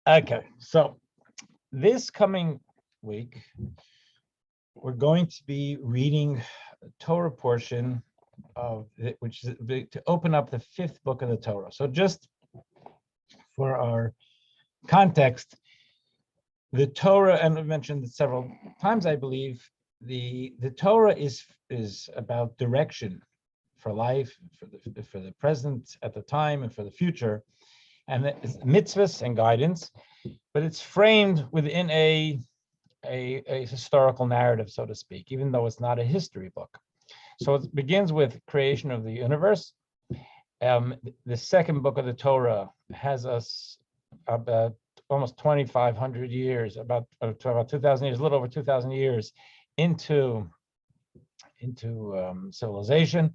Okay, so this coming week, we're going to be reading a Torah portion of it, which is to open up the fifth book of the Torah. So just for our context, the Torah, and I've mentioned it several times, I believe, the Torah is about direction for life, for the present at the time, and for the future, and it's mitzvahs and guidance, but it's framed within a historical narrative, so to speak, even though it's not a history book. So it begins with creation of the universe. The second book of the Torah has us about almost 2,500 years, about 2,000 years, a little over 2,000 years into civilization,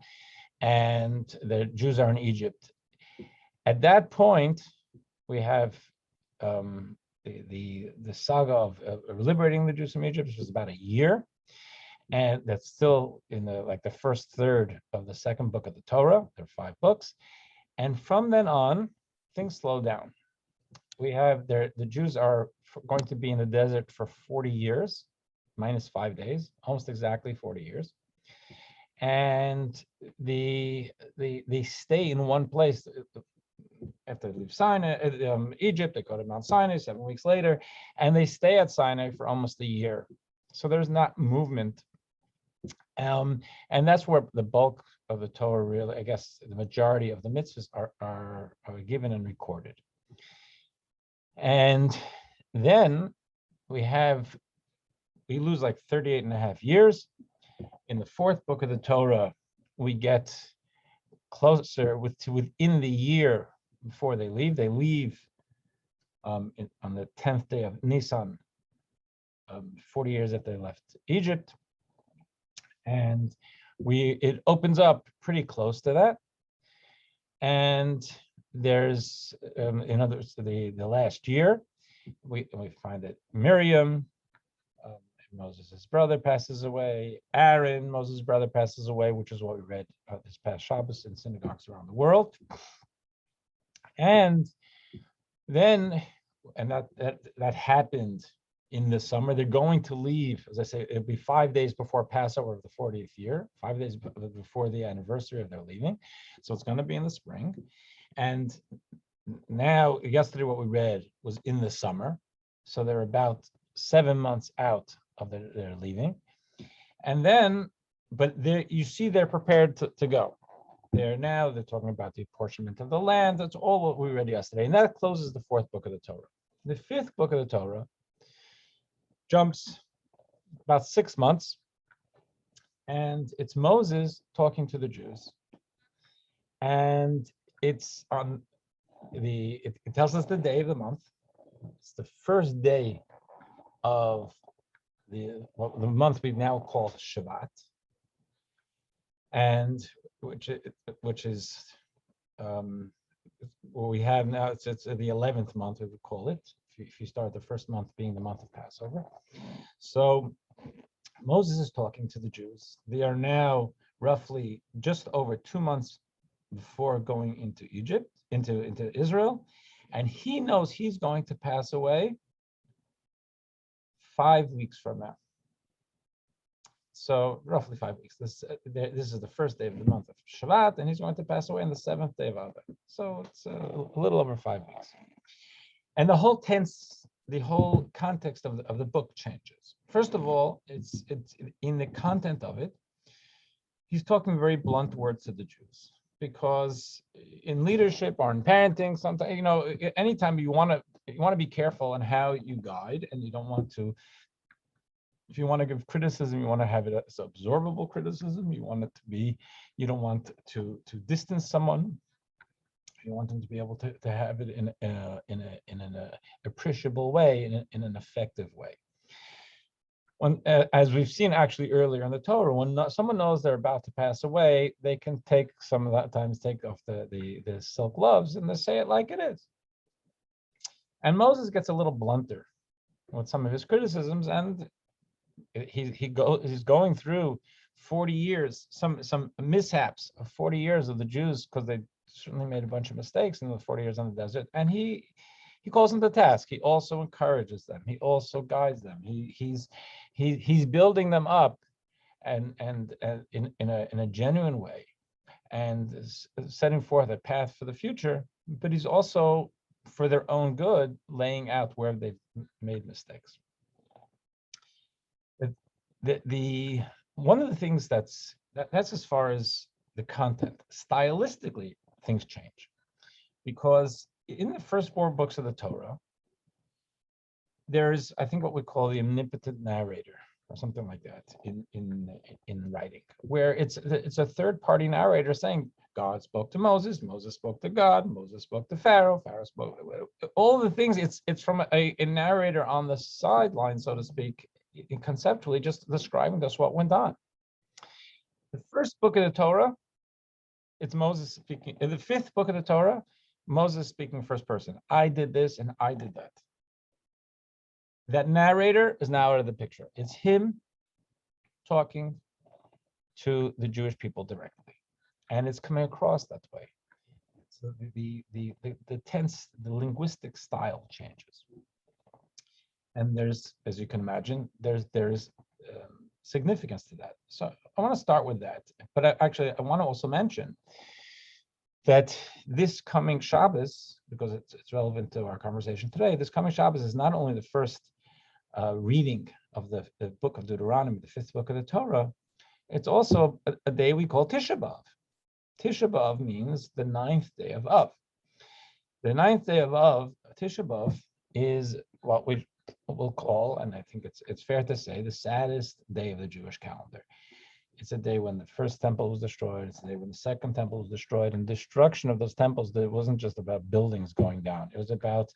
and the Jews are in Egypt. At that point, we have the saga of liberating the Jews from Egypt, which was about a year, and that's still in the first third of the second book of the Torah. There are 5 books, and from then on, things slow down. We have the Jews are going to be in the desert for 40 years, minus 5 days, almost exactly 40 years, and they stay in one place. After they leave Sinai, Egypt, they go to Mount Sinai 7 weeks later, and they stay at Sinai for almost a year. So there's not movement. And that's where the bulk of the Torah, really, I guess, the majority of the mitzvahs are given and recorded. And then we lose like 38 and a half years. In the fourth book of the Torah, we get closer within the year before they leave. They leave on the 10th day of Nisan, 40 years after they left Egypt. And it opens up pretty close to that. And there's, in other words, the last year, we find that Miriam, Moses' brother, passes away. Aaron, Moses' brother, passes away, which is what we read this past Shabbos in synagogues around the world. And then, and that happened in the summer. They're going to leave, as I say, it'll be 5 days before Passover of the 40th year, 5 days before the anniversary of their leaving. So it's going to be in the spring. And now, yesterday, what we read was in the summer. So they're about 7 months out of their leaving. And then, but you see they're prepared to go. They're talking about the apportionment of the land. That's all what we read yesterday. And that closes the fourth book of the Torah. The fifth book of the Torah jumps about 6 months, and it's Moses talking to the Jews. And it's on it tells us the day of the month. It's the first day of the month we now call Shabbat, and which is what we have now. It's the 11th month, we would call it, if you start the first month being the month of Passover. So Moses is talking to the Jews. They are now roughly just over 2 months before going into Egypt, into Israel, and he knows he's going to pass away 5 weeks from now. So roughly 5 weeks. This is the first day of the month of Shabbat, and he's going to pass away on the 7th day of Adar. So it's a little over 5 weeks. And the whole context of the book changes. First of all, it's in the content of it. He's talking very blunt words to the Jews, because in leadership or in parenting, sometimes, anytime you want to be careful on how you guide, and you don't want to. If you want to give criticism, you want to have it as absorbable criticism. You want it to be, you don't want to distance someone. You want them to be able to have it in an appreciable way, in an effective way. When, as we've seen actually earlier in the Torah, when someone knows they're about to pass away, they can take off the silk gloves and they say it like it is. And Moses gets a little blunter with some of his criticisms, and he's going through 40 years, some mishaps of 40 years of the Jews, because they certainly made a bunch of mistakes in the 40 years in the desert, and he he calls them to task. He also encourages them. He also guides them. He's building them up and in a genuine way, and setting forth a path for the future. But he's also, for their own good, laying out where they've made mistakes. The one of the things that's as far as the content. Stylistically, things change, because in the first 4 books of the Torah, there's, I think, what we call the omnipotent narrator, or something like that, in writing, where it's a third-party narrator saying God spoke to Moses, Moses spoke to God, Moses spoke to Pharaoh, Pharaoh spoke to all the things. It's from a narrator on the sideline, so to speak, conceptually, just describing us what went on. The first book of the Torah, it's Moses speaking. In the 5th book of the Torah, Moses speaking first person. I did this and I did that. That narrator is now out of the picture. It's him talking to the Jewish people directly, and it's coming across that way. So the tense, the linguistic style changes, and there's, as you can imagine, there's significance to that. So I want to start with that, but I want to also mention that this coming Shabbos, because it's relevant to our conversation today, this coming Shabbos is not only the first reading of the book of Deuteronomy, the 5th book of the Torah, it's also a day we call Tisha B'Av. Tisha B'Av means the 9th day of Av. The 9th day of Av, Tisha B'Av, is what we will call, and I think it's fair to say, the saddest day of the Jewish calendar. It's a day when the first temple was destroyed. It's a day when the second temple was destroyed. And destruction of those temples, it wasn't just about buildings going down. It was about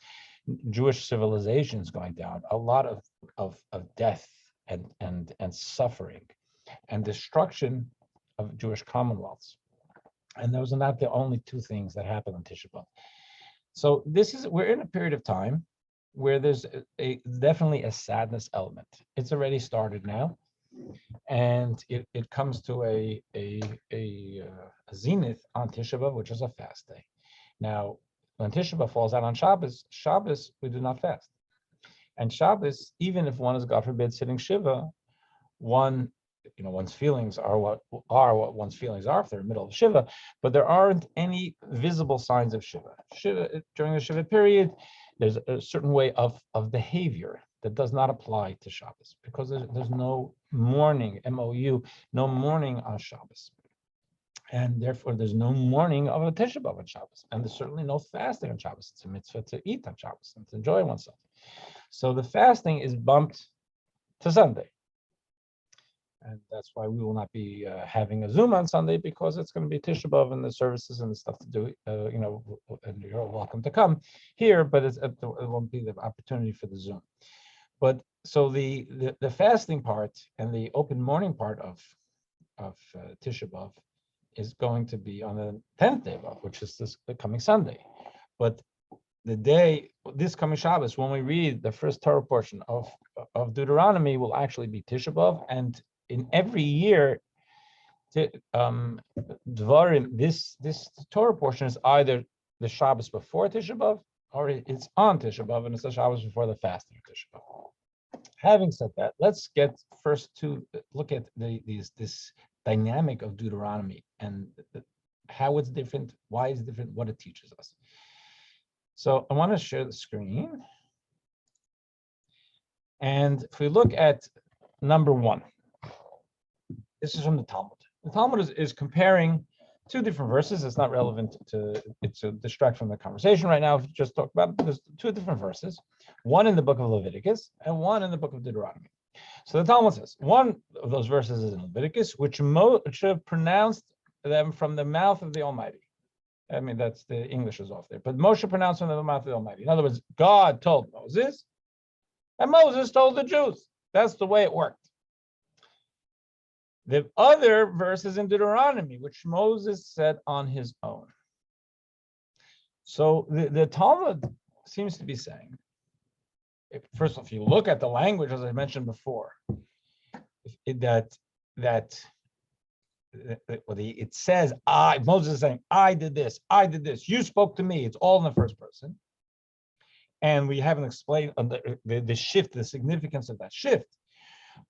Jewish civilizations going down. A lot of death and suffering and destruction of Jewish commonwealths. And those are not the only 2 things that happened on Tisha B'Av. So we're in a period of time where there's definitely a sadness element. It's already started now. And it comes to a zenith on Tisha B'Av, which is a fast day. Now, when Tisha B'Av falls out on Shabbos we do not fast. And Shabbos, even if one is, God forbid, sitting Shiva, one's feelings are what one's feelings are if they're in the middle of Shiva, but there aren't any visible signs of Shiva. During the Shiva period, there's a certain way of behavior that does not apply to Shabbos, because there's no mourning, M-O-U, no mourning on Shabbos. And therefore, there's no mourning of a Tisha B'Av on Shabbos. And there's certainly no fasting on Shabbos. It's a mitzvah to eat on Shabbos and to enjoy oneself. So the fasting is bumped to Sunday. And that's why we will not be having a Zoom on Sunday, because it's going to be Tisha B'Av and the services and the stuff to do, and you're welcome to come here, but it won't be the opportunity for the Zoom. But so the fasting part and the open morning part of Tisha B'Av is going to be on the 10th day of Av, which is the coming Sunday. But the day, this coming Shabbos, when we read the first Torah portion of Deuteronomy, will actually be Tisha B'Av. And in every year, Dvarim, this Torah portion is either the Shabbos before Tisha B'Av, or it's on Tisha B'Av, and it's the Shabbos before the fasting of Tisha B'Av. Having said that, let's get first to look at this dynamic of Deuteronomy and how it's different, why it's different, what it teaches us. So I want to share the screen. And if we look at number 1, this is from the Talmud. The Talmud is comparing 2 different verses. It's not relevant it's to distract from the conversation right now. If you just talk about it, there's 2 different verses, one in the book of Leviticus and one in the book of Deuteronomy. So the Talmud says, one of those verses is in Leviticus, which Moshe pronounced them from the mouth of the Almighty. I mean, that's the English is off there, but Moshe pronounced from the mouth of the Almighty. In other words, God told Moses, and Moses told the Jews. That's the way it worked. The other verses in Deuteronomy, which Moses said on his own. So the Talmud seems to be saying, first of all, if you look at the language, as I mentioned before, it says, Moses is saying, I did this, you spoke to me. It's all in the first person. And we haven't explained the shift, the significance of that shift.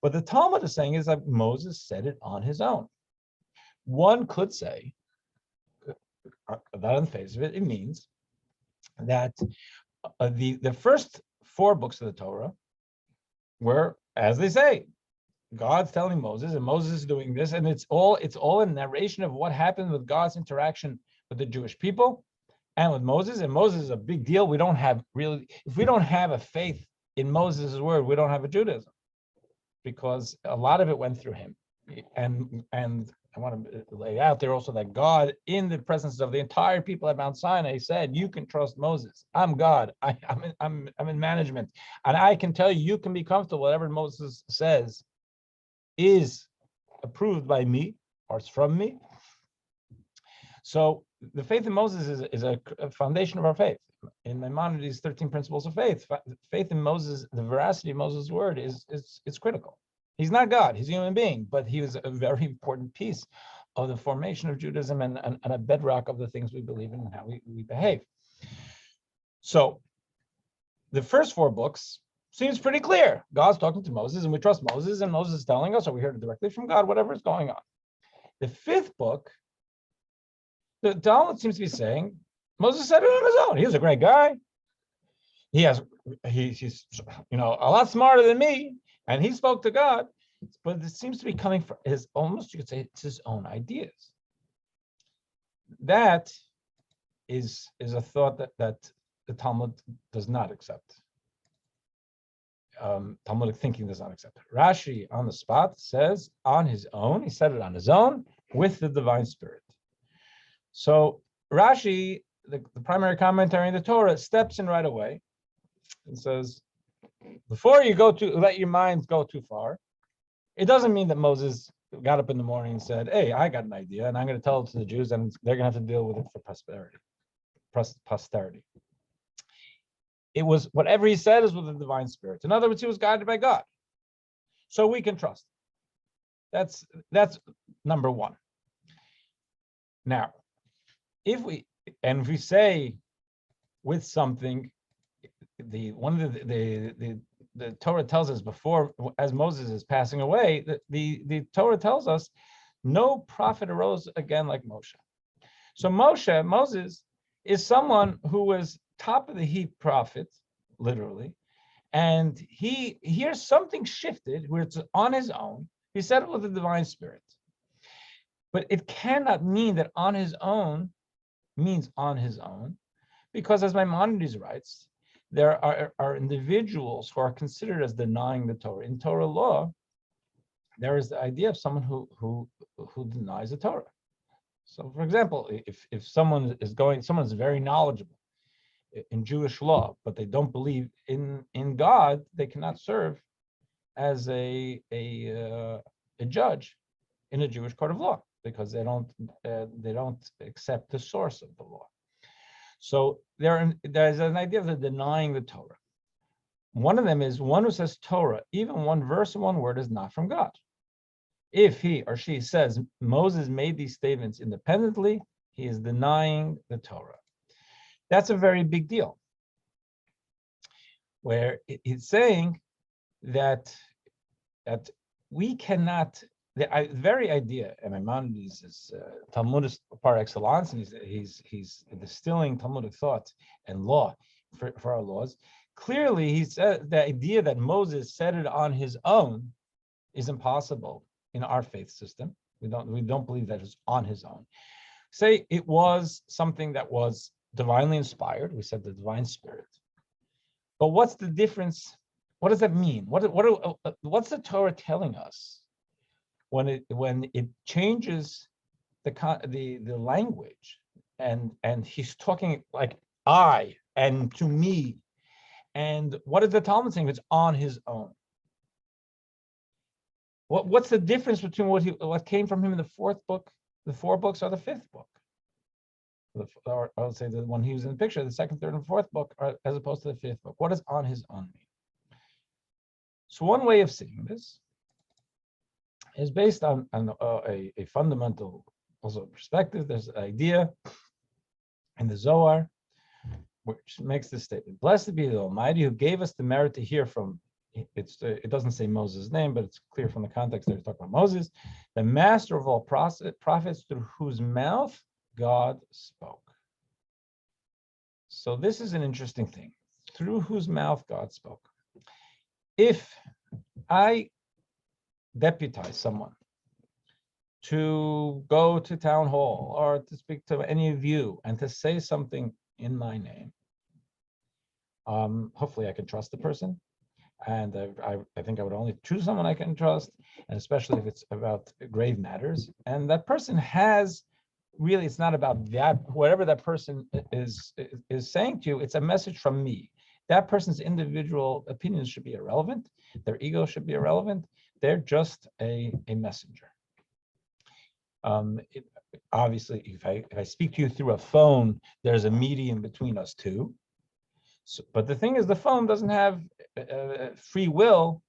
But the Talmud is saying is that Moses said it on his own. One could say that on the face of it, it means that the first 4 books of the Torah were, as they say, God's telling Moses, and Moses is doing this, and it's all a narration of what happened with God's interaction with the Jewish people and with Moses. And Moses is a big deal. We don't have really, if we don't have a faith in Moses' word, we don't have a Judaism, because a lot of it went through him. And I want to lay out there also that God, in the presence of the entire people at Mount Sinai, said, "You can trust Moses. I'm God. I'm in management, and I can tell you, you can be comfortable. Whatever Moses says is approved by me, or it's from me." So the faith in Moses is a foundation of our faith. In Maimonides' 13 Principles of Faith, faith in Moses, the veracity of Moses' word is critical. He's not God, he's a human being, but he was a very important piece of the formation of Judaism and a bedrock of the things we believe in and how we behave. So the first 4 books seems pretty clear. God's talking to Moses and we trust Moses, and Moses is telling us, or we heard it directly from God, whatever is going on. The 5th book, the Talmud seems to be saying, Moses said it on his own. He was a great guy. He's a lot smarter than me, and he spoke to God, but it seems to be coming from his, almost you could say it's his own ideas. That is a thought that the Talmud does not accept. Talmudic thinking does not accept it. Rashi on the spot says on his own, he said it on his own with the divine spirit. So Rashi, the primary commentary in the Torah, steps in right away and says, before you let your minds go too far, it doesn't mean that Moses got up in the morning and said, "Hey, I got an idea, and I'm going to tell it to the Jews, and they're going to have to deal with it for posterity." It was whatever he said is with the divine spirit. In other words, he was guided by God, so we can trust him. That's number one. Now, if we say with something, the Torah tells us before, as Moses is passing away, the Torah tells us no prophet arose again like Moshe. So Moses is someone who was top of the heap prophet, literally, and here's something shifted where it's on his own. He said it with the divine spirit, but it cannot mean that on his own means on his own, because as Maimonides writes, there are individuals who are considered as denying the Torah. In Torah law, there is the idea of someone who denies the Torah. So, for example, if someone is very knowledgeable in Jewish law, but they don't believe in God, they cannot serve as a judge in a Jewish court of law, because they don't accept the source of the law. So there's an idea of the denying the Torah. One of them is one who says Torah, even one verse or one word, is not from God. If he or she says Moses made these statements independently, he is denying the Torah. That's a very big deal, where it's saying that we cannot. The very idea, and Maimonides is Talmudist par excellence, and he's distilling Talmudic thought and law for our laws. Clearly, he said the idea that Moses said it on his own is impossible in our faith system. We don't believe that it's on his own. Say it was something that was divinely inspired. We said the divine spirit. But what's the difference? What does that mean? What's the Torah telling us when it changes the language, and he's talking like I and to me, and what is the Talmud saying? It's on his own. What's the difference between what came from him in the 4th book, the 4 books, or the 5th book? Or I would say the one he was in the picture, the 2nd, 3rd, and 4th book, as opposed to the 5th book. What does on his own mean? So one way of seeing this is based on a fundamental also perspective. There's an idea in the Zohar which makes this statement: "Blessed be the Almighty who gave us the merit to hear from." It doesn't say Moses' name, but it's clear from the context that he's talking about Moses, the master of all prophets, through whose mouth God spoke. So this is an interesting thing. Through whose mouth God spoke. If I deputize someone to go to town hall or to speak to any of you and to say something in my name, hopefully I can trust the person. And I think I would only choose someone I can trust, and especially if it's about grave matters. And that person has, really, it's not about that, whatever that person is saying to you, it's a message from me. That person's individual opinions should be irrelevant. Their ego should be irrelevant. They're just a messenger. Obviously, if I speak to you through a phone, there's a medium between us two. So, but the thing is, the phone doesn't have free will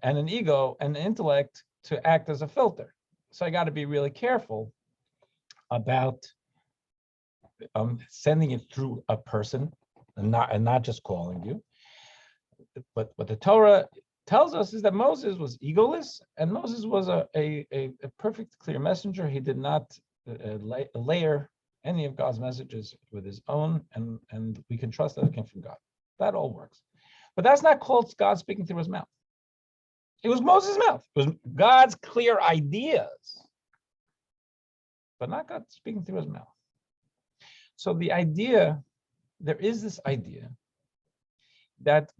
and an ego and an intellect to act as a filter. So I got to be really careful about sending it through a person and not just calling you. But what the Torah tells us is that Moses was egoless, and Moses was a perfect, clear messenger. He did not layer any of God's messages with his own, and we can trust that it came from God. That all works. But that's not called God speaking through his mouth. It was Moses' mouth. It was God's clear ideas, but not God speaking through his mouth. So the idea, there is this idea that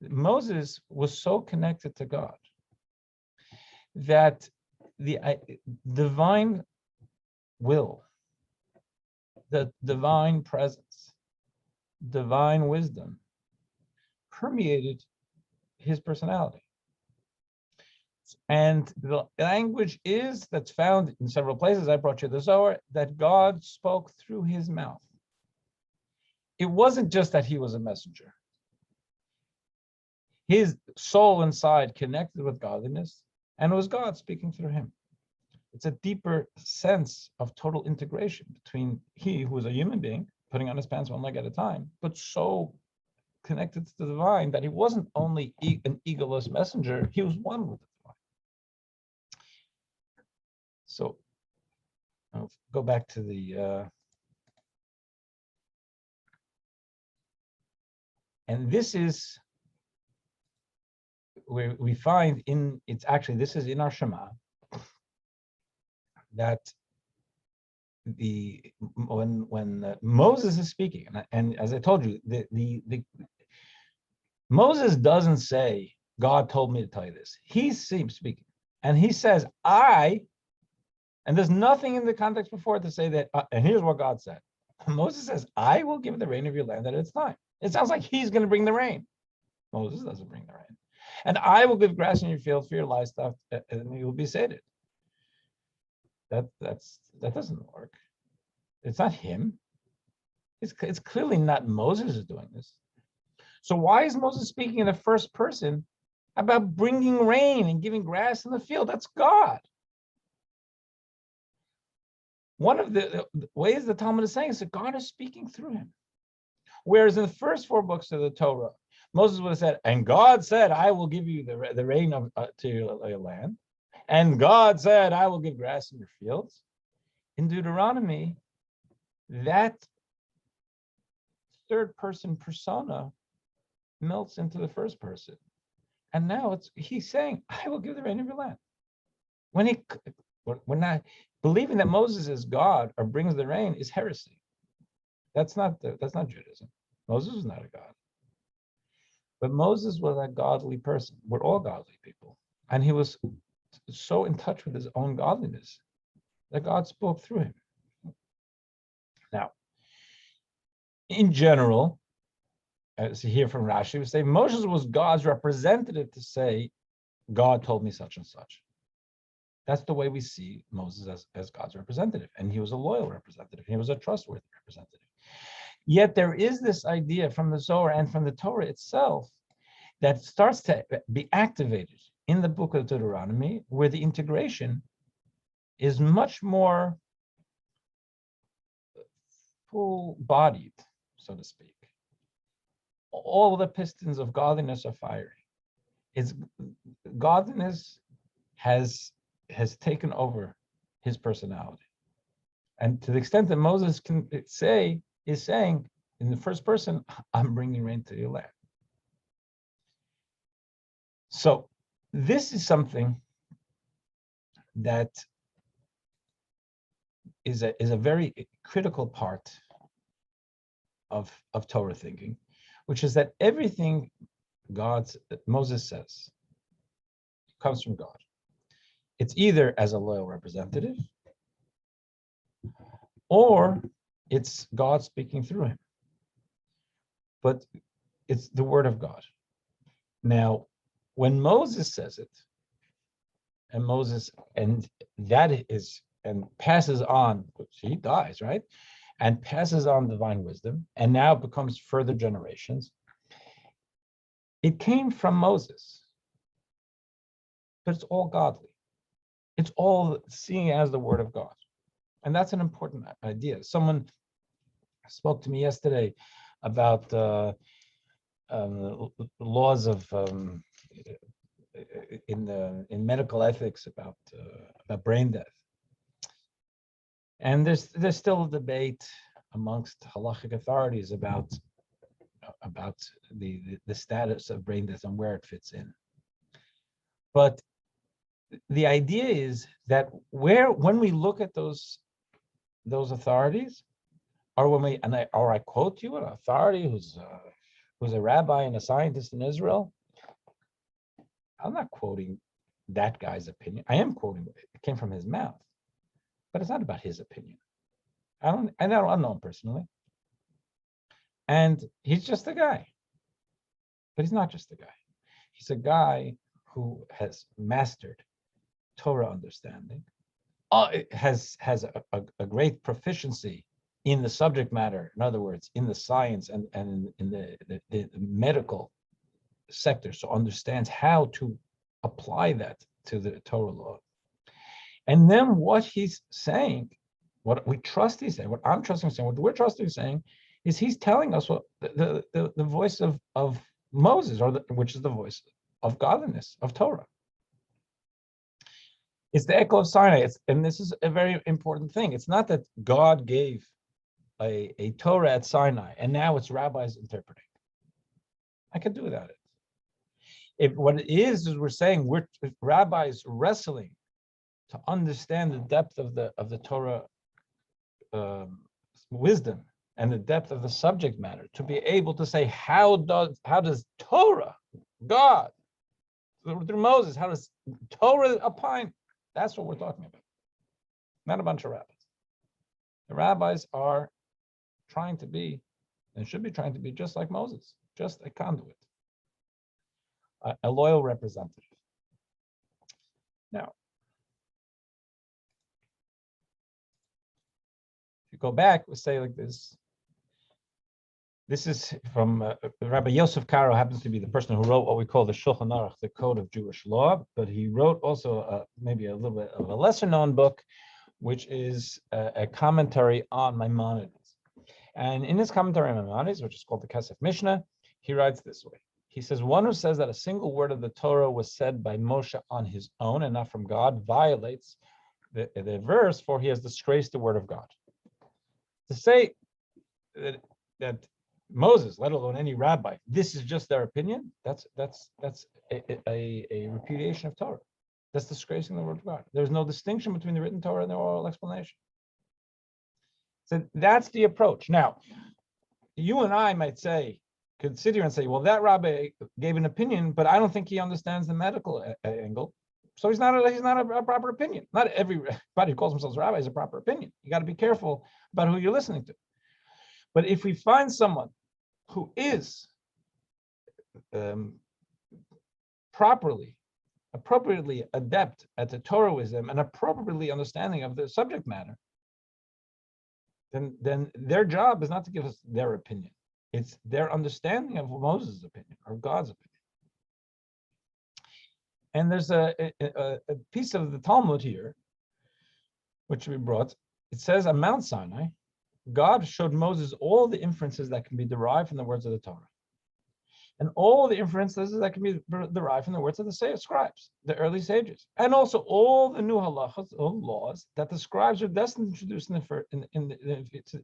Moses was so connected to God that the divine will, the divine presence, divine wisdom permeated his personality. And the language that's found in several places. I brought you the Zohar, that God spoke through his mouth. It wasn't just that he was a messenger. His soul inside connected with godliness, and it was God speaking through him. It's a deeper sense of total integration between he, who was a human being, putting on his pants one leg at a time, but so connected to the divine that he wasn't only an egoless messenger, he was one with the divine. So I'll go back to the and this is where we find this is in our Shema, that when Moses is speaking, and as I told you, the Moses doesn't say, God told me to tell you this. He's speaking, and he says, and there's nothing in the context before it to say that, and here's what God said. Moses says, I will give the rain of your land at its time. It sounds like he's going to bring the rain. Moses doesn't bring the rain. And I will give grass in your field for your livestock, and you will be sated. That doesn't work. It's not him. It's clearly not Moses is doing this. So why is Moses speaking in the first person about bringing rain and giving grass in the field? That's God. One of the ways the Talmud is saying is that God is speaking through him. Whereas in the first 4 books of the Torah, Moses would have said, and God said, I will give you the rain to your land. And God said, I will give grass in your fields. In Deuteronomy, that third person persona melts into the first person. And now he's saying, I will give the rain of your land. When not believing that Moses is God or brings the rain is heresy. That's not Judaism. Moses was not a god. But Moses was a godly person. We're all godly people. And he was so in touch with his own godliness that God spoke through him. Now, in general, as you hear from Rashi, we say Moses was God's representative to say, God told me such and such. That's the way we see Moses as God's representative. And he was a loyal representative. He was a trustworthy representative. Yet there is this idea from the Zohar and from the Torah itself that starts to be activated in the book of Deuteronomy, where the integration is much more full-bodied, so to speak. All the pistons of godliness are firing. It's godliness has taken over his personality. And to the extent that Moses is saying in the first person, I'm bringing rain to your land. So this is something that is a very critical part of Torah thinking, which is that everything Moses says comes from God. It's either as a loyal representative, or it's God speaking through him. But it's the word of God. Now, when Moses says it, and passes on, he dies, right? And passes on divine wisdom, and now becomes further generations. It came from Moses, but it's all godly. It's all seeing as the word of God. And that's an important idea. Someone spoke to me yesterday about laws of in medical ethics about brain death. And there's still a debate amongst halachic authorities about the status of brain death and where it fits in. But the idea is that when we look at those authorities, or I quote you an authority who's a rabbi and a scientist in Israel, I'm not quoting that guy's opinion. I am quoting it came from his mouth, but it's not about his opinion. I don't know him personally, and he's just a guy. But he's not just a guy. He's a guy who has mastered Torah understanding, has a great proficiency in the subject matter. In other words, in the science and in the medical sector, so understands how to apply that to the Torah law. And then what he's saying, what we trust he's saying, what I'm trusting he's saying, what we're trusting he's saying, is he's telling us what the voice of Moses, which is the voice of godliness, of Torah. It's the echo of Sinai. And this is a very important thing. It's not that God gave a Torah at Sinai and now it's rabbis interpreting. I could do without it. What it is we're saying we're rabbis wrestling to understand the depth of the Torah wisdom and the depth of the subject matter, to be able to say how does Torah, God, through Moses, how does Torah opine? That's what we're talking about. Not a bunch of rabbis. The rabbis are trying to be, and should be trying to be, just like Moses, just a conduit, a loyal representative. Now, if you go back, we'll say like this. This is from Rabbi Yosef Karo, happens to be the person who wrote what we call the Shulchan Aruch, the Code of Jewish Law, but he wrote also maybe a little bit of a lesser known book, which is a commentary on Maimonides. And in his commentary on Maimonides, which is called the Kesef Mishnah, he writes this way. He says, one who says that a single word of the Torah was said by Moshe on his own and not from God violates the verse, for he has disgraced the word of God. To say that Moses, let alone any rabbi, this is just their opinion, that's a repudiation of Torah. That's disgracing the word of God. There's no distinction between the written Torah and the oral explanation. So that's the approach. Now, you and I could sit here and say, well, that rabbi gave an opinion, but I don't think he understands the medical angle. So he's not a proper opinion. Not everybody who calls themselves a rabbi is a proper opinion. You got to be careful about who you're listening to. But if we find someone who is appropriately adept at the Torah wisdom and appropriately understanding of the subject matter, then their job is not to give us their opinion. It's their understanding of Moses' opinion or God's opinion. And there's a piece of the Talmud here, which we brought. It says on Mount Sinai, God showed Moses all the inferences that can be derived from the words of the Torah, and all the inferences that can be derived from the words of the scribes, the early sages, and also all the new halachas, all laws that the scribes are destined to introduce in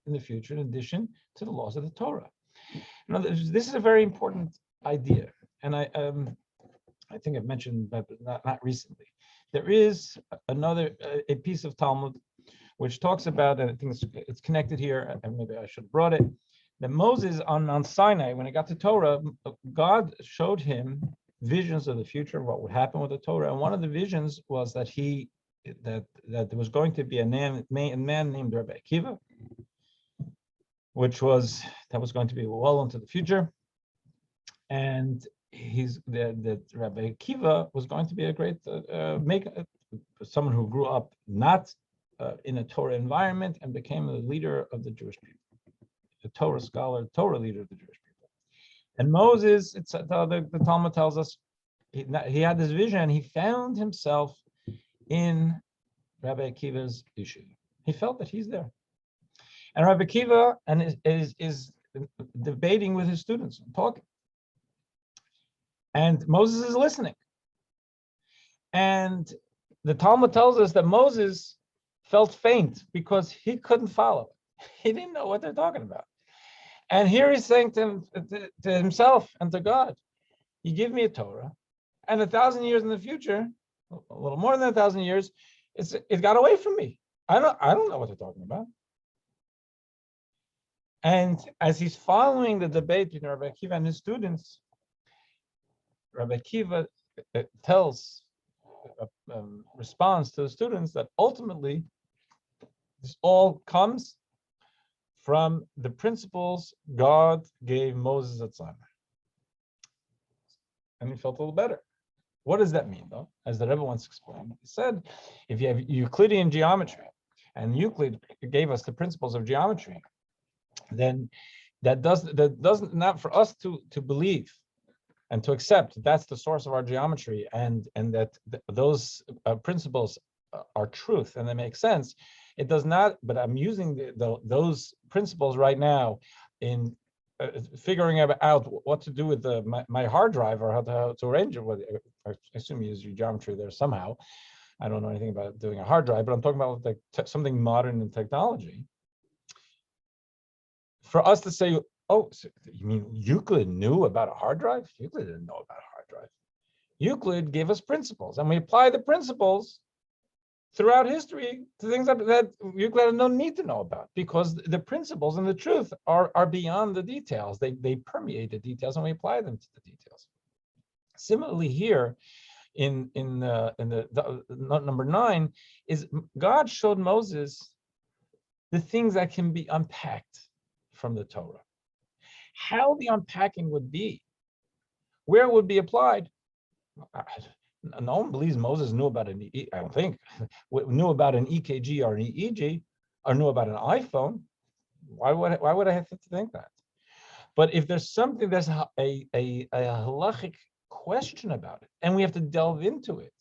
the future, in addition to the laws of the Torah. Now, this is a very important idea, and I think I've mentioned, but not recently. There is another a piece of Talmud which talks about, and I think it's connected here, and maybe I should have brought it, that Moses on Mount Sinai, when he got to Torah, God showed him visions of the future, what would happen with the Torah, and one of the visions was that that there was going to be a man named Rabbi Akiva, that was going to be well into the future, and that Rabbi Akiva was going to be a great someone who grew up not in a Torah environment and became the leader of the Jewish people, the Torah scholar, Torah leader of the Jewish people. And Moses, the Talmud tells us, he had this vision. He found himself in Rabbi Akiva's yeshiva. He felt that he's there, and Rabbi Akiva is debating with his students and talking, and Moses is listening. And the Talmud tells us that Moses felt faint because he couldn't follow. He didn't know what they're talking about. And here he's saying to himself and to God, you give me a Torah, and 1,000 years in the future, a little more than 1,000 years, it got away from me. I don't know what they're talking about. And as he's following the debate between Rabbi Akiva and his students, Rabbi Akiva responds to the students that ultimately this all comes from the principles God gave Moses at Sinai. And he felt a little better. What does that mean, though? As the Rebbe once explained, he said, if you have Euclidean geometry, and Euclid gave us the principles of geometry, then that doesn't not for us to believe and to accept that's the source of our geometry, and that those principles are truth and they make sense. It does not. But I'm using those principles right now in figuring out what to do with my hard drive, or how to arrange it. I assume you use your geometry there somehow. I don't know anything about doing a hard drive, but I'm talking about something modern in technology. For us to say, oh, so you mean Euclid knew about a hard drive? Euclid didn't know about a hard drive. Euclid gave us principles, and we apply the principles throughout history to things that Euclid had no need to know about, because the principles and the truth are beyond the details. They permeate the details, and we apply them to the details. Similarly, here in the number 9 is God showed Moses the things that can be unpacked from the Torah. How the unpacking would be, where it would be applied. No one believes Moses knew about I don't think knew about an EKG or an EEG, or knew about an iPhone. Why would I have to think that? But if there's something, there's a halachic question about it, and we have to delve into it.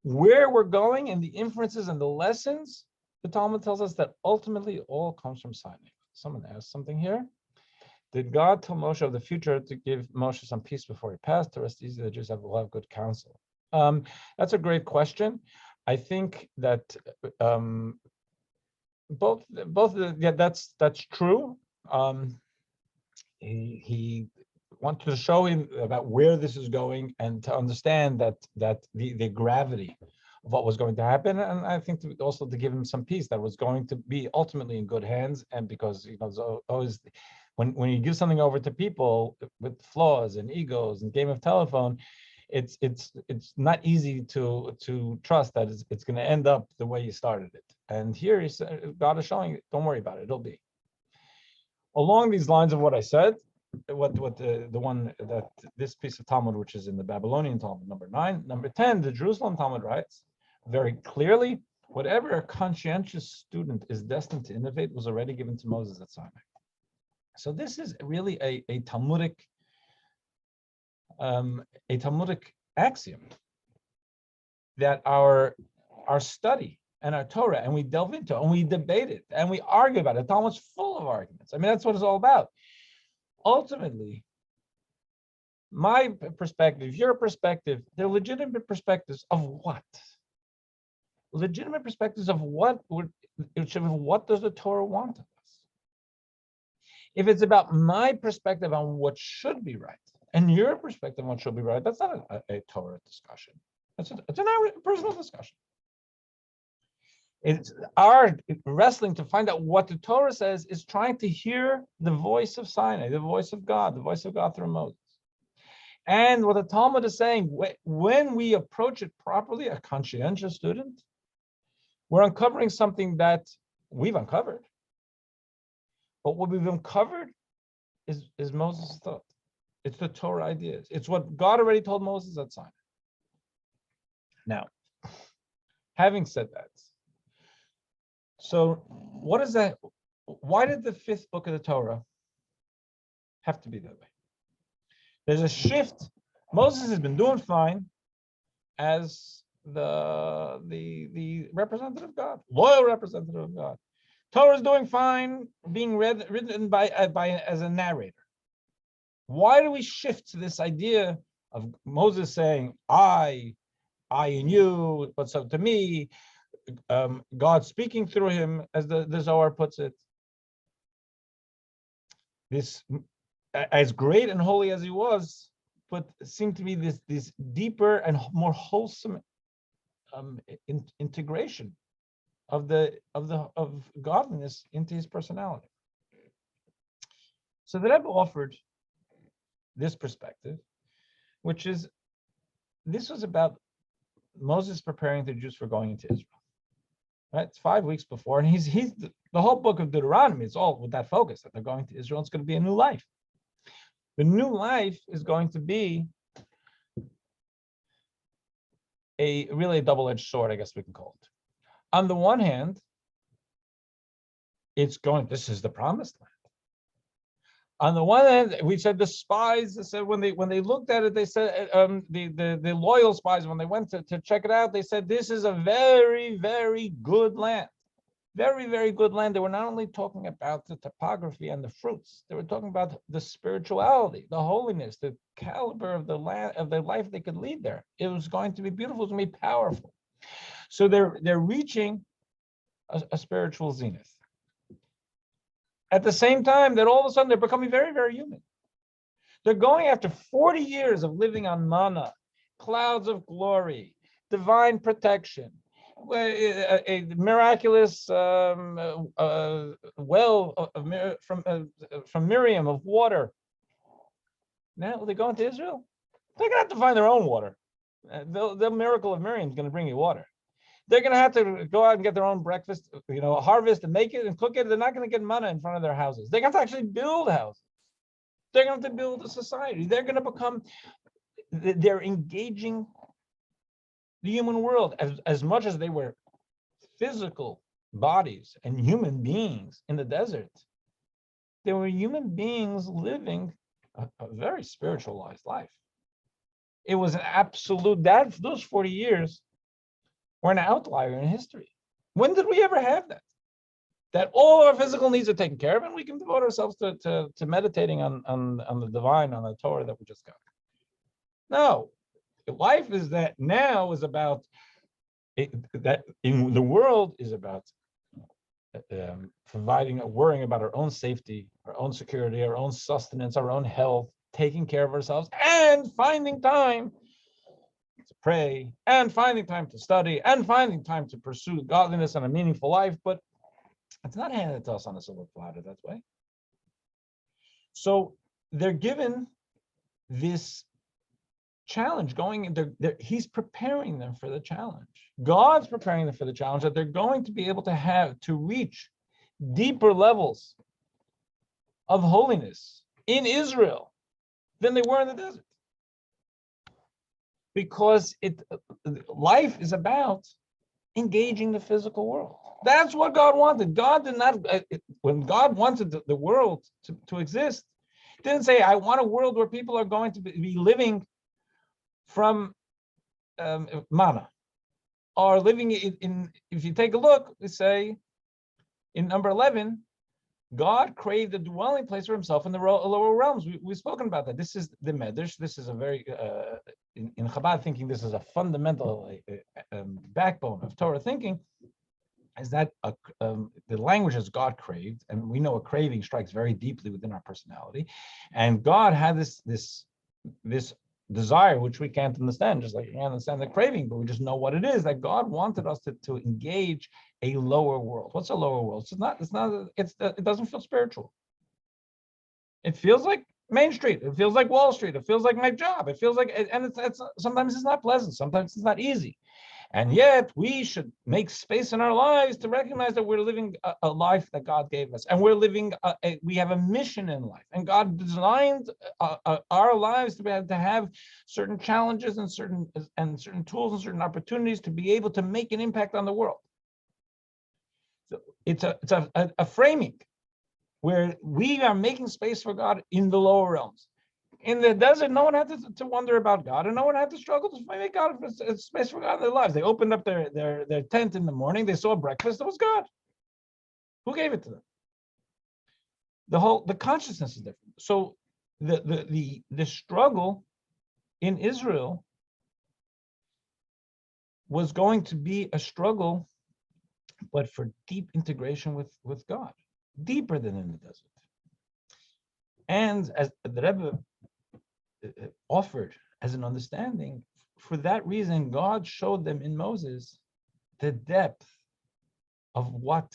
Where we're going and the inferences and the lessons, the Talmud tells us that ultimately it all comes from Sinai. Someone asked something here. Did God tell Moshe of the future to give Moshe some peace before he passed? The rest easy, the Jews will have good counsel. That's a great question. I think that that's true. He wanted to show him about where this is going, and to understand that the gravity of what was going to happen, and I think also to give him some peace that was going to be ultimately in good hands. And because always when you give something over to people with flaws and egos and game of telephone, it's not easy to trust that it's going to end up the way you started it. And here God is showing, don't worry about it, it'll be. Along these lines of what I said, this piece of Talmud, which is in the Babylonian Talmud, number 9, number 10, the Jerusalem Talmud writes very clearly, whatever a conscientious student is destined to innovate was already given to Moses at Sinai. So this is really a Talmudic axiom that our study and our Torah, and we delve into it, and we debate it, and we argue about it. The Talmud's full of arguments. I mean, that's what it's all about. Ultimately, my perspective, your perspective, they're legitimate perspectives of what? Legitimate perspectives of what does the Torah want of us? If it's about my perspective on what should be right, and your perspective on what should be right, that's not a Torah discussion. It's an personal discussion. It's our wrestling to find out what the Torah says is trying to hear the voice of Sinai, the voice of God through Moses. And what the Talmud is saying, when we approach it properly, a conscientious student, we're uncovering something that we've uncovered. But what we've uncovered is Moses' thought. It's the Torah ideas. It's what God already told Moses at Sinai. Now, having said that, so what is that? Why did the fifth book of the Torah have to be that way? There's a shift. Moses has been doing fine as the representative of God, loyal representative of God. Torah is doing fine, being written by as a narrator. Why do we shift to this idea of Moses saying, I and you, what's up to me, God speaking through him, as the Zohar puts it? This, as great and holy as he was, but seemed to be this deeper and more wholesome integration of godliness into his personality. So the Rebbe offered this perspective, which is, this was about Moses preparing the Jews for going into Israel. Right? It's 5 weeks before, and he's the whole book of Deuteronomy is all with that focus, that they're going to Israel. It's going to be a new life. The new life is going to be really a double-edged sword, I guess we can call it. On the one hand, this is the promised land. On the one hand, we said the spies said when they looked at it, they said the loyal spies, when they went to check it out, they said this is a very, very good land. Very, very good land. They were not only talking about the topography and the fruits, they were talking about the spirituality, the holiness, the caliber of the land, of the life they could lead there. It was going to be beautiful, it was going to be powerful. So they're reaching a spiritual zenith. At the same time, that all of a sudden they're becoming very, very human. They're going after 40 years of living on manna, clouds of glory, divine protection, a miraculous well from Miriam of water. Now they go into Israel, they're going to have to find their own water. The miracle of Miriam is going to bring you water. They're going to have to go out and get their own breakfast, harvest and make it and cook it. They're not going to get manna in front of their houses. They're going to have to actually build houses. They're going to have to build a society. They're going to they're engaging the human world as much as they were physical bodies and human beings in the desert. They were human beings living a very spiritualized life. It was an absolute, those 40 years were an outlier in history. When did we ever have that? That all our physical needs are taken care of and we can devote ourselves to meditating on the divine, on the Torah that we just got. No, life is that now is about, that in the world is about worrying about our own safety, our own security, our own sustenance, our own health, taking care of ourselves, and finding time to pray, and finding time to study, and finding time to pursue godliness and a meaningful life. But it's not handed to us on a silver platter that way. So they're given this challenge he's preparing them for the challenge. God's preparing them for the challenge that they're going to be able to reach deeper levels of holiness in Israel than they were in the desert. Because life is about engaging the physical world. That's what God wanted. God did not, when God wanted the world to exist, didn't say, I want a world where people are going to be living from manna. are living in if you take a look, we say in number 11, God created a dwelling place for himself in the lower realms. We've spoken about that. This is the Medrash. This is a very, in Chabad thinking, this is a fundamental backbone of Torah thinking, is that the languages God craved, and we know a craving strikes very deeply within our personality, and God had this desire which we can't understand, just like we can't understand the craving, but we just know what it is, that God wanted us to engage a lower world. What's a lower world? It doesn't feel spiritual. It feels like Main Street. It feels like Wall Street. It feels like my job. It feels like, and it's sometimes it's not pleasant. Sometimes it's not easy. And yet we should make space in our lives to recognize that we're living a life that God gave us, and we're living. We have a mission in life, and God designed our lives to have certain challenges and certain tools and certain opportunities to be able to make an impact on the world. So it's a framing where we are making space for God in the lower realms. In the desert, no one had to wonder about God, and no one had to struggle to make God a space for God in their lives. They opened up their tent in the morning, they saw breakfast, it was God. Who gave it to them? The consciousness is different. So the struggle in Israel was going to be a struggle, but for deep integration with God, deeper than in the desert. And as the Rebbe offered as an understanding, for that reason, God showed them in Moses the depth of what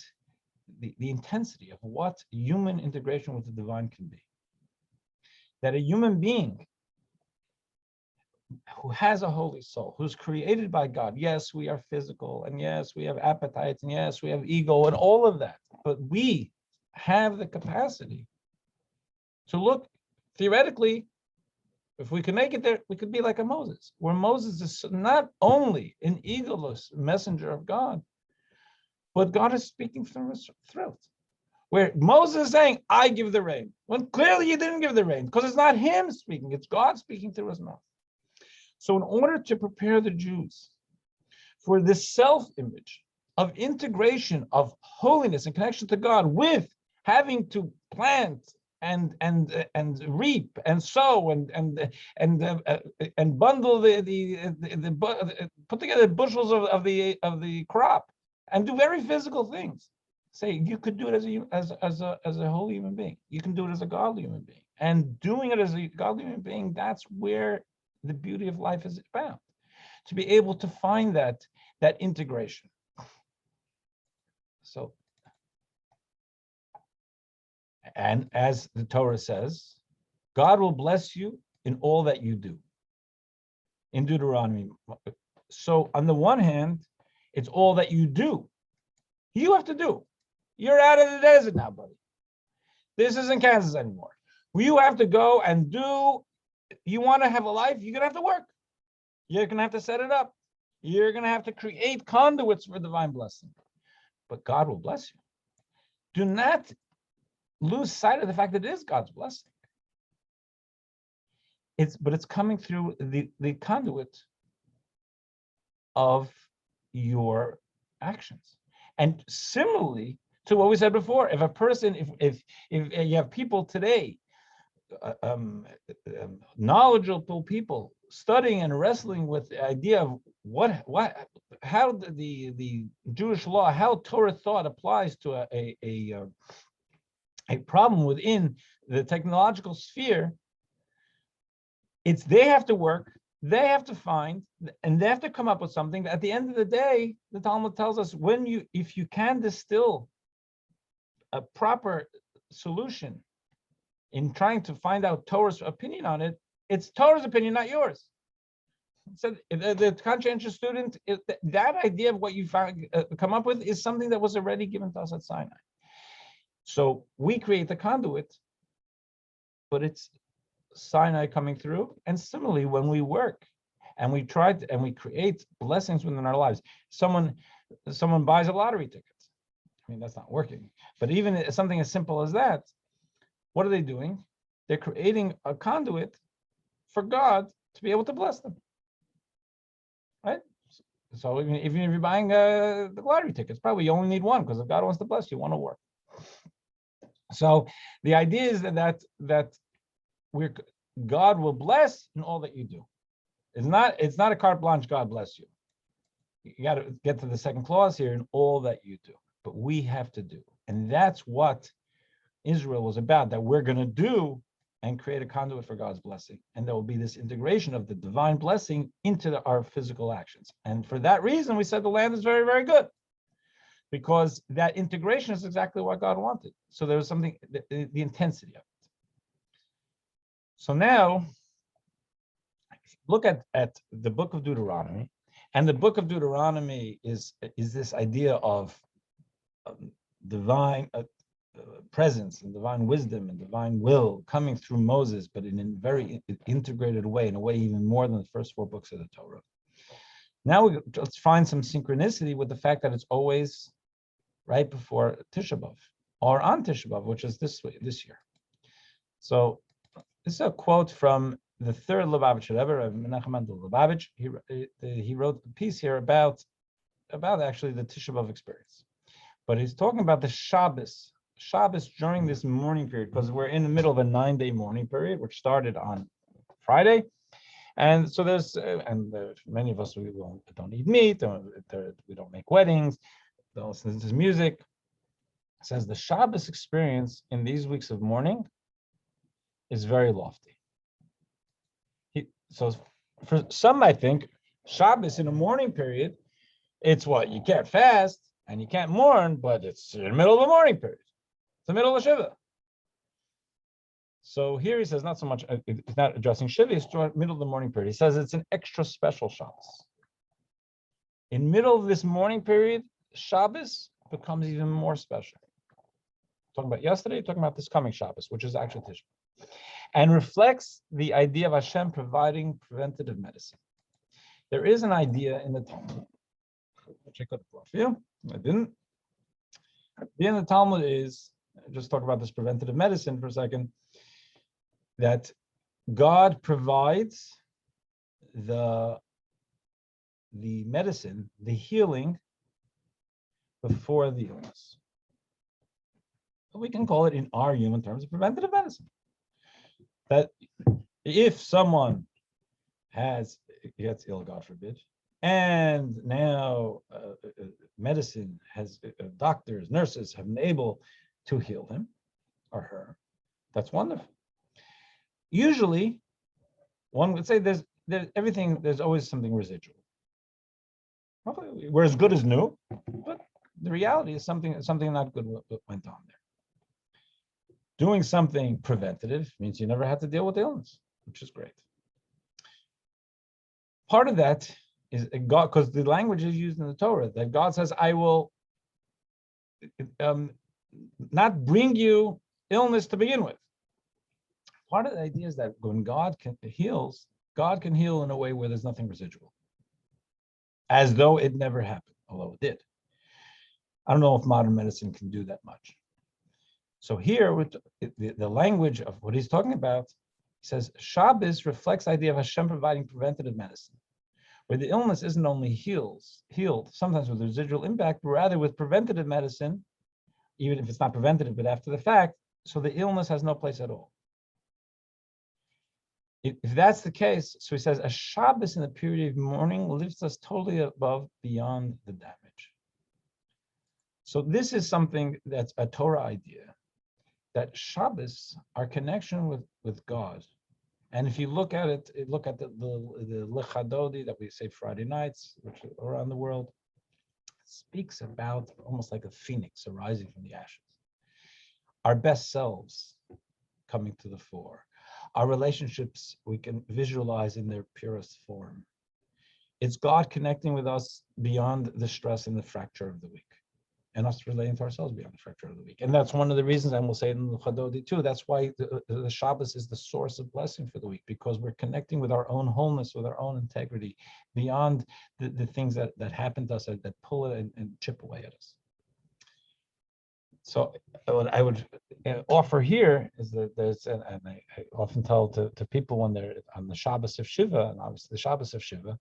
the intensity of what human integration with the divine can be. That a human being who has a holy soul, who's created by God, yes, we are physical, and yes, we have appetites, and yes, we have ego, and all of that, but we have the capacity to look theoretically. If we can make it there, we could be like a Moses, where Moses is not only an egoless messenger of God, but God is speaking through his throat. Where Moses is saying, I give the rain, when clearly he didn't give the rain, because it's not him speaking, it's God speaking through his mouth. So in order to prepare the Jews for this self-image of integration of holiness and connection to God with having to plant and reap and sow and bundle put together bushels of the crop and do very physical things. Say you could do it as a holy human being. You can do it as a godly human being. And doing it as a godly human being, that's where the beauty of life is found. To be able to find that integration. So, and as the Torah says, God will bless you in all that you do. In Deuteronomy. So on the one hand, it's all that you do. You have to do. You're out of the desert now, buddy. This isn't Kansas anymore. You have to go and do. You want to have a life, you're going to have to work. You're going to have to set it up. You're going to have to create conduits for divine blessing. But God will bless you. Do not lose sight of the fact that it is God's blessing. But it's coming through the conduit of your actions. And similarly to what we said before, if a person, if you have people today, knowledgeable people studying and wrestling with the idea of how the Jewish law, how Torah thought applies to a problem within the technological sphere, it's they have to work, they have to find, and they have to come up with something. At the end of the day, the Talmud tells us if you can distill a proper solution in trying to find out Torah's opinion on it, it's Torah's opinion, not yours. So the conscientious student, that idea of what you come up with is something that was already given to us at Sinai. So we create the conduit, but it's Sinai coming through. And similarly, when we work and we we create blessings within our lives, someone buys a lottery ticket. I mean, that's not working. But even something as simple as that, what are they doing? They're creating a conduit for God to be able to bless them. Right? So even if you're buying the lottery tickets, probably you only need one, because if God wants to bless you, want to work. So the idea is that we're God will bless in all that you do. It's not a carte blanche. God bless you. You got to get to the second clause here, in all that you do. But we have to do, and that's what Israel was about. That we're going to do and create a conduit for God's blessing, and there will be this integration of the divine blessing into our physical actions. And for that reason, we said the land is very, very good, because that integration is exactly what God wanted. So there was something, the intensity of it. So now, look at the book of Deuteronomy, and the book of Deuteronomy is this idea of divine presence and divine wisdom and divine will coming through Moses, but in a very integrated way, in a way even more than the first 4 books of the Torah. Now let's find some synchronicity with the fact that it's always right before Tisha B'Av, or on Tisha B'Av, which is this year. So this is a quote from the third Lubavitcher Rebbe, Menachem Mendel Lubavitch. He wrote a piece here about actually the Tisha B'Av experience, but he's talking about the Shabbos during this mourning period, because we're in the middle of a 9-day mourning period, which started on Friday. And so there's, many of us, we don't eat meat, we don't make weddings, don't listen to music. It says the Shabbos experience in these weeks of mourning is very lofty. So for some, I think, Shabbos in a mourning period, it's what? You can't fast and you can't mourn, but it's in the middle of the mourning period. It's the middle of Shiva. So here he says not so much, it's not addressing Shiva, it's middle of the morning period. He says it's an extra special Shabbos. In middle of this morning period, Shabbos becomes even more special. Talking about yesterday, talking about this coming Shabbos, which is actually Tisha, and reflects the idea of Hashem providing preventative medicine. There is an idea in the Talmud, which I could have brought for you, I didn't. The end of the Talmud is, just talk about this preventative medicine for a second, that God provides the medicine, the healing, before the illness. We can call it, in our human terms, preventative medicine. That if someone gets ill, God forbid, and now medicine has, doctors, nurses have been able to heal him or her, that's wonderful. Usually, one would say there's always something residual. We're as good as new, but the reality is something not good went on there. Doing something preventative means you never have to deal with the illness, which is great. Part of that is God, because the language is used in the Torah, that God says, I will not bring you illness to begin with. Part of the idea is that when God heals, God can heal in a way where there's nothing residual, as though it never happened, although it did. I don't know if modern medicine can do that much. So here, with the language of what he's talking about, he says, Shabbos reflects the idea of Hashem providing preventative medicine, where the illness isn't only healed, sometimes with residual impact, but rather with preventative medicine, even if it's not preventative, but after the fact, so the illness has no place at all. If that's the case, so he says, a Shabbos in the period of mourning lifts us totally beyond the damage. So this is something that's a Torah idea, that Shabbos, our connection with God. And if you look at it, look at the Lechadodi that we say Friday nights, which are around the world, speaks about almost like a phoenix arising from the ashes. Our best selves coming to the fore. Our relationships we can visualize in their purest form. It's God connecting with us beyond the stress and the fracture of the week, and us relating to ourselves beyond the fracture of the week. And that's one of the reasons, and we'll say it in the Chadodi too, that's why the Shabbos is the source of blessing for the week, because we're connecting with our own wholeness, with our own integrity, beyond the things that happen to us, that pull it and chip away at us. So what I would offer here is that and I often tell to people when they're on the Shabbos of Shiva, and obviously the Shabbos of Shiva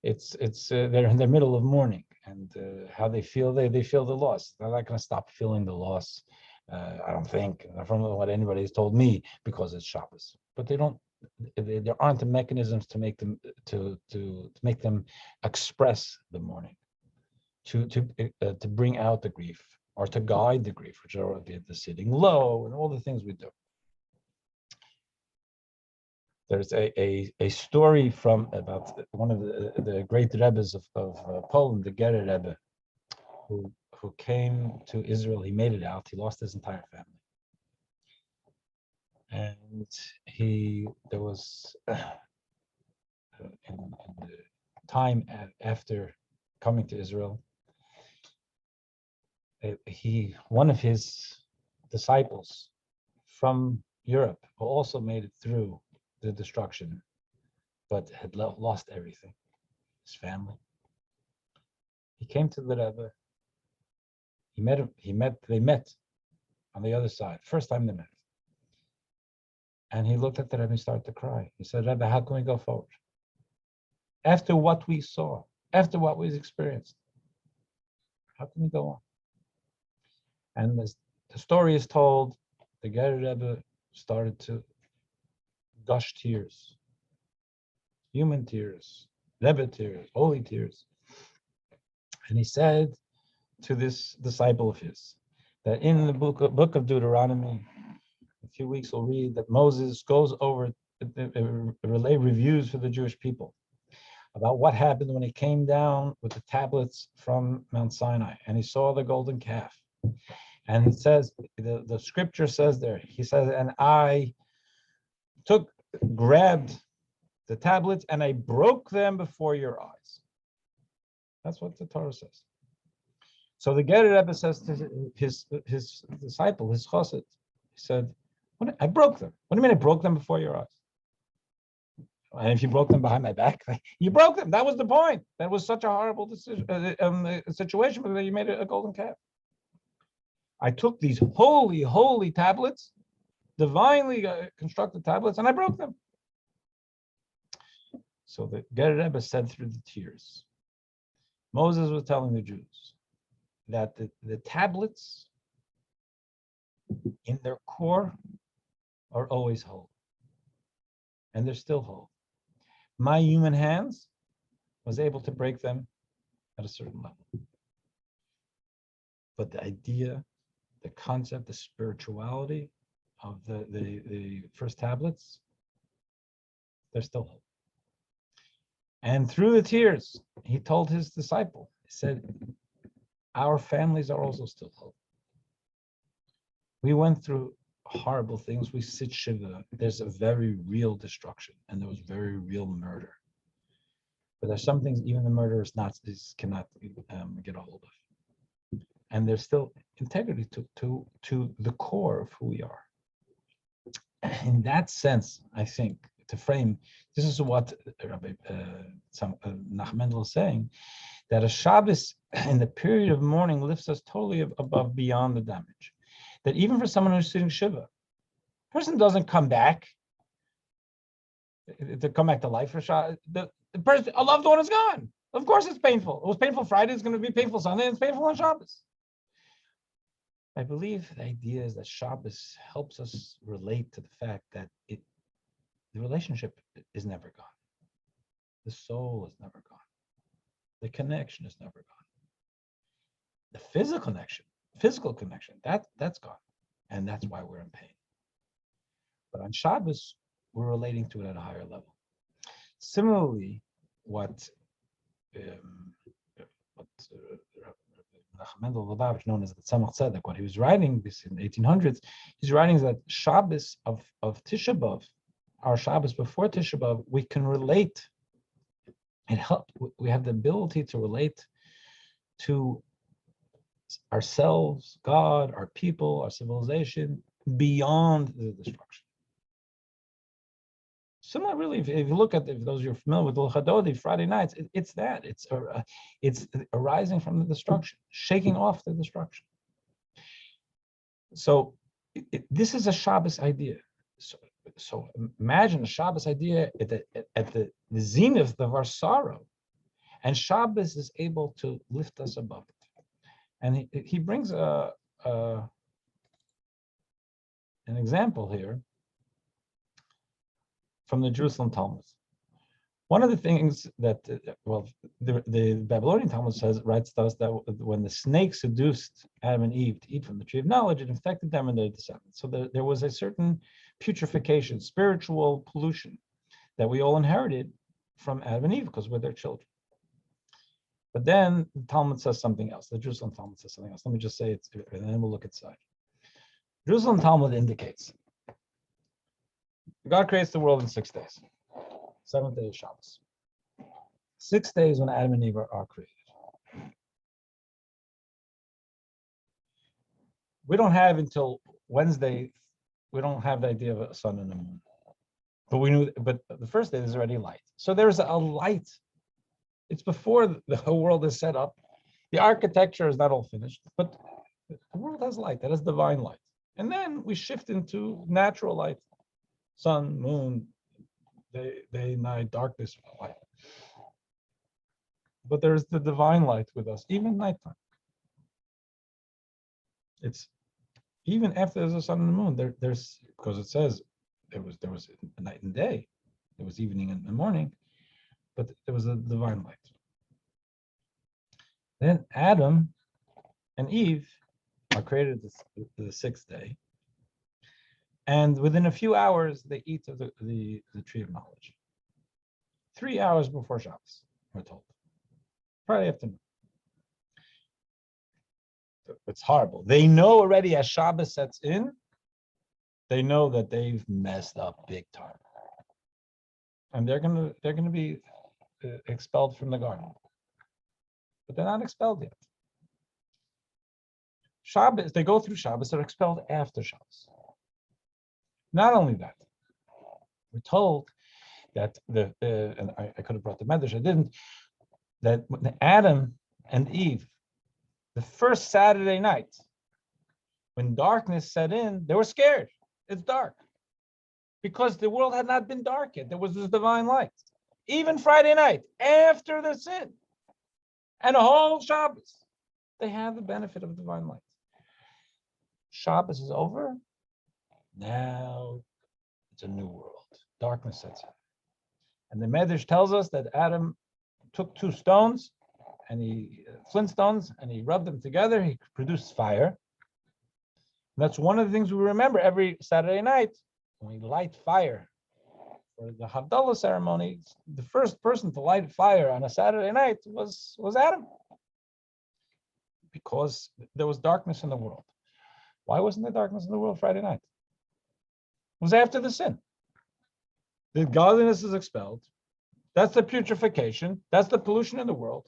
they're in the middle of mourning, and how they feel, they feel the loss. They're not going to stop feeling the loss. I don't think, from what anybody has told me, because it's Shabbos. But they don't. There aren't the mechanisms to make them to make them express the mourning, to bring out the grief, or to guide the grief, which are the sitting low and all the things we do. There's a story from about one of the great Rebbes of Poland, the Gerer Rebbe, who came to Israel. He made it out. He lost his entire family, and there was in the time after coming to Israel, one of his disciples from Europe, who also made it through the destruction, but had lost everything, his family. He came to the Rebbe. They met on the other side. First time they met. And he looked at the Rebbe and started to cry. He said, Rebbe, how can we go forward? After what we saw, after what we experienced, how can we go on? And the story is told, the Gerer Rebbe started to gush tears, human tears, Rebbe tears, holy tears. And he said to this disciple of his that in the book of Deuteronomy, in a few weeks we'll read that Moses goes over relay reviews for the Jewish people about what happened when he came down with the tablets from Mount Sinai and he saw the golden calf. And he says, the scripture says there, he says, and I grabbed the tablets and I broke them before your eyes. That's what the Torah says. So the Gerer Rebbe says to his disciple, his chassid, he said, I broke them. What do you mean I broke them before your eyes? And if you broke them behind my back, you broke them. That was the point. That was such a horrible situation because you made a golden calf. I took these holy, holy tablets, divinely constructed tablets, and I broke them. So the Gerer Rebbe said through the tears, Moses was telling the Jews that the tablets in their core are always whole. And they're still whole. My human hands was able to break them at a certain level. But the idea, the concept, the spirituality of the first tablets, they're still whole. And through the tears, he told his disciple, he said, our families are also still whole. We went through horrible things. We sit Shiva. There's a very real destruction, and there was very real murder. But there's some things even the murderers cannot get a hold of. And there's still integrity to the core of who we are. In that sense, I think, to frame, this is what Rabbi Mendy is saying, that a Shabbos in the period of mourning lifts us totally above, beyond the damage. That even for someone who's sitting Shiva, person doesn't come back to life for Shabbos. The person, a loved one is gone. Of course it's painful. It was painful Friday, it's going to be painful Sunday, and it's painful on Shabbos. I believe the idea is that Shabbos helps us relate to the fact that the relationship is never gone. The soul is never gone. The connection is never gone. The physical connection, that's gone. And that's why we're in pain. But on Shabbos, we're relating to it at a higher level. Similarly, what Mendy, known as the Tzemach Tzedek, what he was writing this in the 1800s, he's writing that Shabbos of Tisha B'Av, our Shabbos before Tisha B'Av, we can relate. We have the ability to relate to ourselves, God, our people, our civilization, beyond the destruction. Similar, really, if you look at, if those you're familiar with Chadodi, Friday nights, it's arising from the destruction, shaking off the destruction. So this is a Shabbos idea. So imagine a Shabbos idea at the zenith of our sorrow, And Shabbos is able to lift us above it. And he brings an example here from the Jerusalem Talmud. One of the things that, the Babylonian Talmud writes to us that when the snake seduced Adam and Eve to eat from the tree of knowledge, it infected them and their descendants. So there was a certain putrefaction, spiritual pollution that we all inherited from Adam and Eve because we're their children. But then the Talmud says something else. The Jerusalem Talmud says something else. Let me just say it, and then we'll look inside. Jerusalem Talmud indicates God creates the world in 6 days. 7th day is Shabbos. 6 days when Adam and Eve are created. We don't have until Wednesday, we don't have the idea of a sun and a moon. But we knew, but the first day there's already light. So there's a light. It's before the whole world is set up. The architecture is not all finished, but the world has light. That is divine light. And then we shift into natural light. Sun, moon, day, night, darkness, light. But there's the divine light with us, even nighttime. It's even after there's a sun and the moon, there's, because it says there was a night and day, there was evening and morning, but there was a divine light. Then Adam and Eve are created the 6th day, and within a few hours they eat of the tree of knowledge. 3 hours before Shabbos, we're told. Friday afternoon. It's horrible. They know already as Shabbos sets in, they know that they've messed up big time, and they're gonna be expelled from the garden. But they're not expelled yet. Shabbos, they go through Shabbos, they're expelled after Shabbos. Not only that, we're told that and I could have brought the Medrash, I didn't, that when Adam and Eve, the first Saturday night, when darkness set in, they were scared. It's dark. Because the world had not been dark yet. There was this divine light. Even Friday night, after the sin, and a whole Shabbos, they have the benefit of divine light. Shabbos is over. Now it's a new world. Darkness sets in. And the Medrash tells us that Adam took 2 stones, and flint stones, and he rubbed them together. He produced fire. And that's one of the things we remember every Saturday night when we light fire. For the Havdalah ceremony, the first person to light fire on a Saturday night was Adam, because there was darkness in the world. Why wasn't there darkness in the world Friday night? It was after the sin. The godliness is expelled. That's the putrefaction. That's the pollution in the world.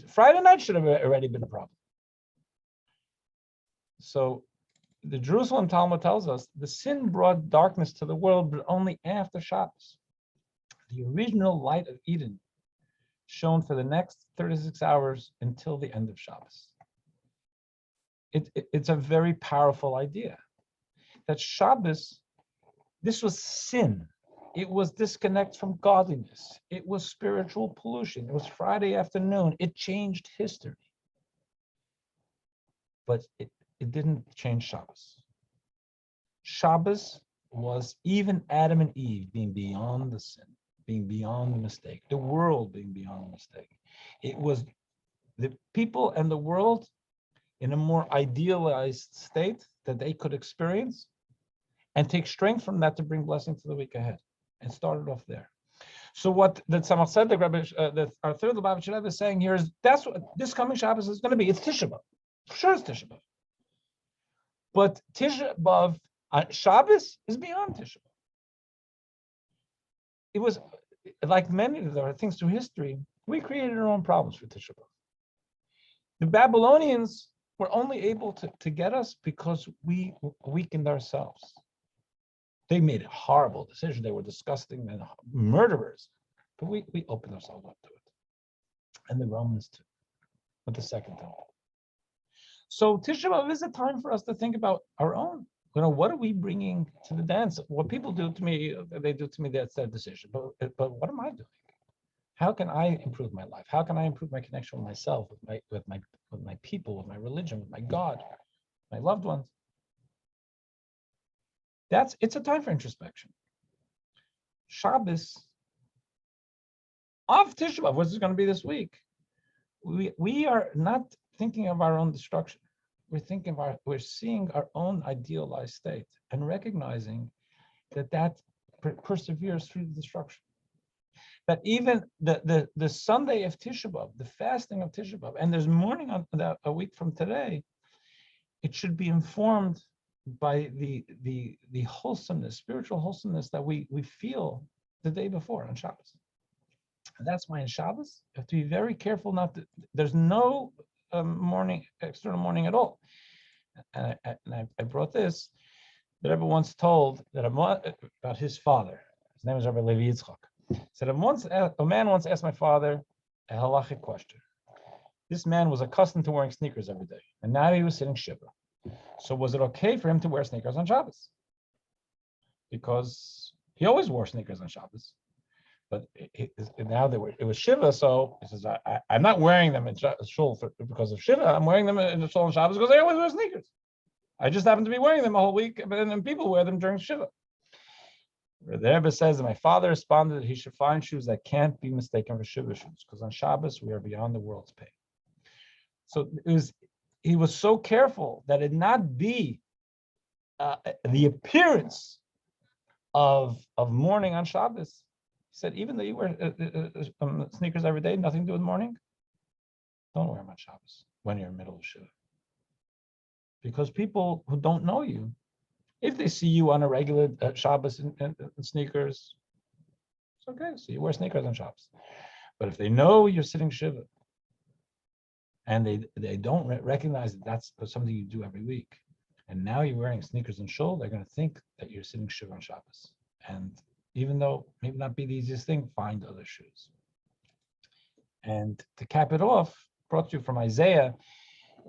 Friday night should have already been a problem. So the Jerusalem Talmud tells us the sin brought darkness to the world, but only after Shabbos. The original light of Eden shone for the next 36 hours until the end of Shabbos. It's a very powerful idea that Shabbos, this was sin. It was disconnect from godliness. It was spiritual pollution. It was Friday afternoon. It changed history. But it didn't change Shabbos. Shabbos was even Adam and Eve being beyond the sin, being beyond the mistake, the world being beyond the mistake. It was the people and the world in a more idealized state that they could experience and take strength from that to bring blessing to the week ahead. And started off there. So what the Tzemach Tzedek, Rabbi, that our third Lubavitcher is saying here is that's what this coming Shabbos is going to be. It's Tisha B'Av. For sure it's Tisha B'Av. But Tisha B'Av, Shabbos is beyond Tisha B'Av. It was like many of the things through history, we created our own problems for Tisha B'Av. The Babylonians were only able to get us because we weakened ourselves. They made a horrible decision. They were disgusting and murderers. But we opened ourselves up to it. And the Romans too, with the second temple. So Tisha B'Av is a time for us to think about our own. What are we bringing to the dance? What people do to me, they do to me, that's their decision. But what am I doing? How can I improve my life? How can I improve my connection with myself, with my people, with my religion, with my God, my loved ones? It's a time for introspection. Shabbos of Tisha B'Av, what's it going to be this week? We are not thinking of our own destruction. We're seeing our own idealized state and recognizing that perseveres through the destruction. That even the Sunday of Tisha B'Av, the fasting of Tisha B'Av, and there's mourning on that a week from today, it should be informed by the wholesomeness, spiritual wholesomeness that we feel the day before on Shabbos. And that's why in Shabbos, you have to be very careful not to, there's no external mourning at all. And I brought this, that Rabbi once told that about his father. His name is Rabbi Levi Yitzchak. He said, a man once asked my father a halachic question. This man was accustomed to wearing sneakers every day, and now he was sitting shiva. So was it okay for him to wear sneakers on Shabbos? Because he always wore sneakers on Shabbos. But now it was Shiva, so he says, I'm not wearing them in shul because of Shiva. I'm wearing them in the shul on Shabbos because I always wear sneakers. I just happen to be wearing them a whole week, but then people wear them during Shiva. The Rebbe says that my father responded that he should find shoes that can't be mistaken for Shiva shoes, because on Shabbos we are beyond the world's pain. So he was so careful that it not be the appearance of mourning on Shabbos. He said, even though you wear sneakers every day, nothing to do with mourning, don't wear them on Shabbos when you're in the middle of Shiva. Because people who don't know you, if they see you on a regular Shabbos in sneakers, it's okay. So you wear sneakers on Shabbos. But if they know you're sitting Shiva, and they don't recognize that that's something you do every week, and now you're wearing sneakers and shul, they're going to think that you're sitting Shiva on Shabbos. And even though maybe not be the easiest thing, find other shoes. And to cap it off, brought to you from Isaiah.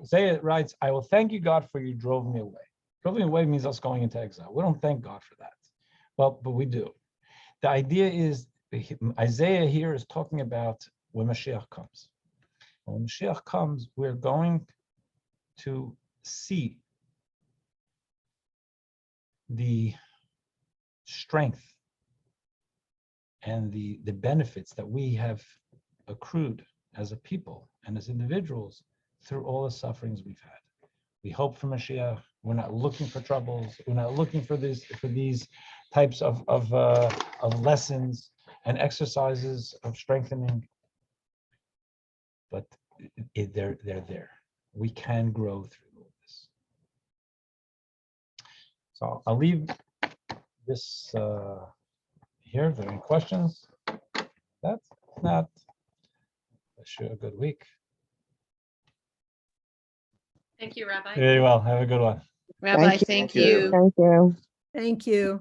Isaiah writes, I will thank you, God, for you drove me away. Drove me away means us going into exile. We don't thank God for that. Well, but we do. The idea is, Isaiah here is talking about when Mashiach comes. When Mashiach comes, we're going to see the strength and the benefits that we have accrued as a people and as individuals through all the sufferings we've had. We hope for Mashiach. We're not looking for troubles. We're not looking for these types of lessons and exercises of strengthening. But they're there. We can grow through all this. So I'll leave this here. If there are any questions, that's not. Wish you a good week. Thank you, Rabbi. Very well. Have a good one. Rabbi, thank you. Thank you. Thank you.